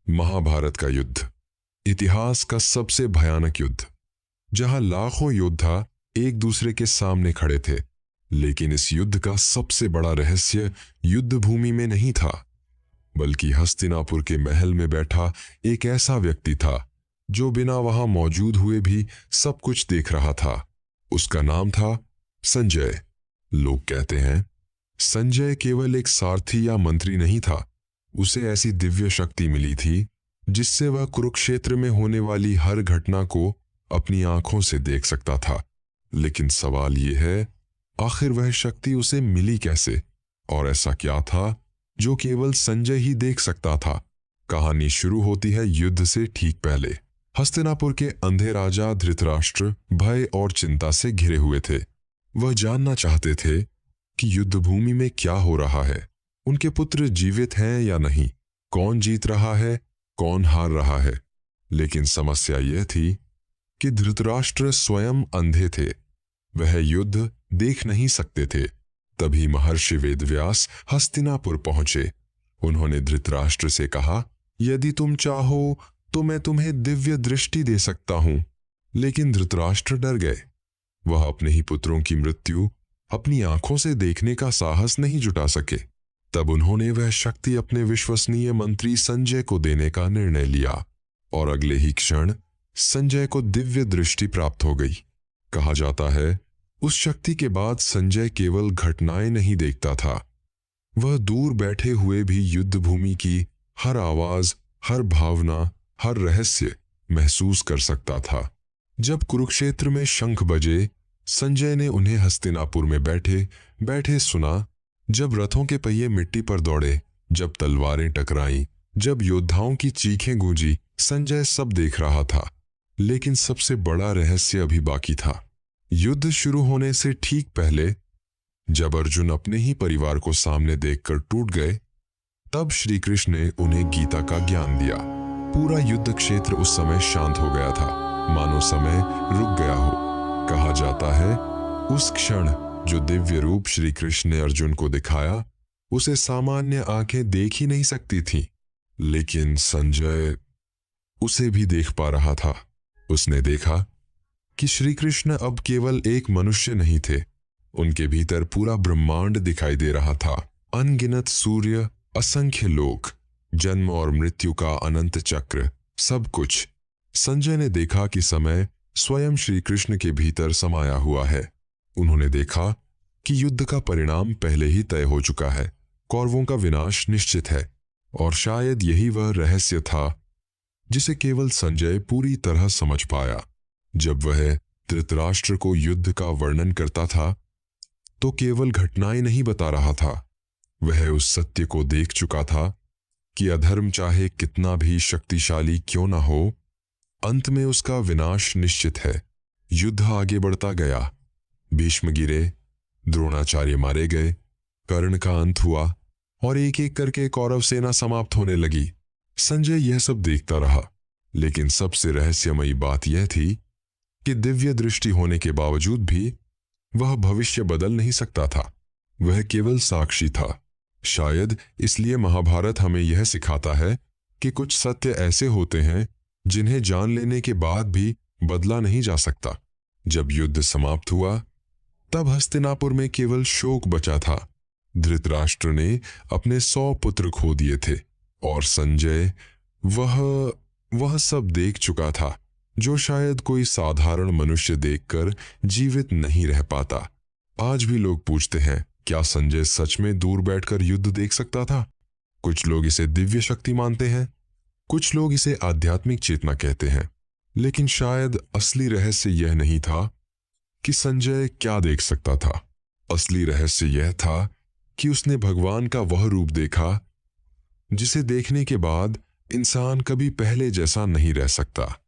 महाभारत का युद्ध, इतिहास का सबसे भयानक युद्ध, जहां लाखों योद्धा एक दूसरे के सामने खड़े थे। लेकिन इस युद्ध का सबसे बड़ा रहस्य युद्ध भूमि में नहीं था, बल्कि हस्तिनापुर के महल में बैठा एक ऐसा व्यक्ति था जो बिना वहां मौजूद हुए भी सब कुछ देख रहा था। उसका नाम था संजय। लोग कहते हैं संजय केवल एक सारथी या मंत्री नहीं था, उसे ऐसी दिव्य शक्ति मिली थी जिससे वह कुरुक्षेत्र में होने वाली हर घटना को अपनी आंखों से देख सकता था। लेकिन सवाल यह है, आखिर वह शक्ति उसे मिली कैसे, और ऐसा क्या था जो केवल संजय ही देख सकता था। कहानी शुरू होती है युद्ध से ठीक पहले। हस्तिनापुर के अंधे राजा धृतराष्ट्र भय और चिंता से घिरे हुए थे। वह जानना चाहते थे कि युद्ध भूमि में क्या हो रहा है, उनके पुत्र जीवित हैं या नहीं, कौन जीत रहा है, कौन हार रहा है। लेकिन समस्या यह थी कि धृतराष्ट्र स्वयं अंधे थे, वह युद्ध देख नहीं सकते थे। तभी महर्षि वेदव्यास हस्तिनापुर पहुंचे। उन्होंने धृतराष्ट्र से कहा, यदि तुम चाहो तो मैं तुम्हें दिव्य दृष्टि दे सकता हूं। लेकिन धृतराष्ट्र डर गए। वह अपने ही पुत्रों की मृत्यु अपनी आंखों से देखने का साहस नहीं जुटा सके। तब उन्होंने वह शक्ति अपने विश्वसनीय मंत्री संजय को देने का निर्णय लिया, और अगले ही क्षण संजय को दिव्य दृष्टि प्राप्त हो गई। कहा जाता है उस शक्ति के बाद संजय केवल घटनाएं नहीं देखता था, वह दूर बैठे हुए भी युद्ध भूमि की हर आवाज, हर भावना, हर रहस्य महसूस कर सकता था। जब कुरुक्षेत्र में शंख बजे, संजय ने उन्हें हस्तिनापुर में बैठे बैठे सुना। जब रथों के पहिए मिट्टी पर दौड़े, जब तलवारें टकराईं, जब योद्धाओं की चीखें गूंजी, संजय सब देख रहा था। लेकिन सबसे बड़ा रहस्य अभी बाकी था। युद्ध शुरू होने से ठीक पहले, जब अर्जुन अपने ही परिवार को सामने देखकर टूट गए, तब श्री कृष्ण ने उन्हें गीता का ज्ञान दिया। पूरा युद्ध क्षेत्र उस समय शांत हो गया था, मानो समय रुक गया हो। कहा जाता है उस क्षण जो दिव्य रूप श्री कृष्ण ने अर्जुन को दिखाया, उसे सामान्य आंखें देख ही नहीं सकती थीं। लेकिन संजय उसे भी देख पा रहा था। उसने देखा कि श्री कृष्ण अब केवल एक मनुष्य नहीं थे, उनके भीतर पूरा ब्रह्मांड दिखाई दे रहा था। अनगिनत सूर्य, असंख्य लोक, जन्म और मृत्यु का अनंत चक्र, सब कुछ। संजय ने देखा कि समय स्वयं श्री कृष्ण के भीतर समाया हुआ है। उन्होंने देखा कि युद्ध का परिणाम पहले ही तय हो चुका है, कौरवों का विनाश निश्चित है। और शायद यही वह रहस्य था जिसे केवल संजय पूरी तरह समझ पाया। जब वह धृतराष्ट्र को युद्ध का वर्णन करता था, तो केवल घटनाएं नहीं बता रहा था, वह उस सत्य को देख चुका था कि अधर्म चाहे कितना भी शक्तिशाली क्यों ना हो, अंत में उसका विनाश निश्चित है। युद्ध आगे बढ़ता गया। भीष्म गिरे, द्रोणाचार्य मारे गए, कर्ण का अंत हुआ, और एक एक करके कौरव सेना समाप्त होने लगी। संजय यह सब देखता रहा। लेकिन सबसे रहस्यमयी बात यह थी कि दिव्य दृष्टि होने के बावजूद भी वह भविष्य बदल नहीं सकता था, वह केवल साक्षी था। शायद इसलिए महाभारत हमें यह सिखाता है कि कुछ सत्य ऐसे होते हैं जिन्हें जान लेने के बाद भी बदला नहीं जा सकता। जब युद्ध समाप्त हुआ, तब हस्तिनापुर में केवल शोक बचा था। धृतराष्ट्र ने अपने 100 पुत्र खो दिए थे, और संजय वह सब देख चुका था जो शायद कोई साधारण मनुष्य देखकर जीवित नहीं रह पाता। आज भी लोग पूछते हैं, क्या संजय सच में दूर बैठकर युद्ध देख सकता था? कुछ लोग इसे दिव्य शक्ति मानते हैं, कुछ लोग इसे आध्यात्मिक चेतना कहते हैं। लेकिन शायद असली रहस्य यह नहीं था कि संजय क्या देख सकता था। असली रहस्य यह था कि उसने भगवान का वह रूप देखा जिसे देखने के बाद इंसान कभी पहले जैसा नहीं रह सकता।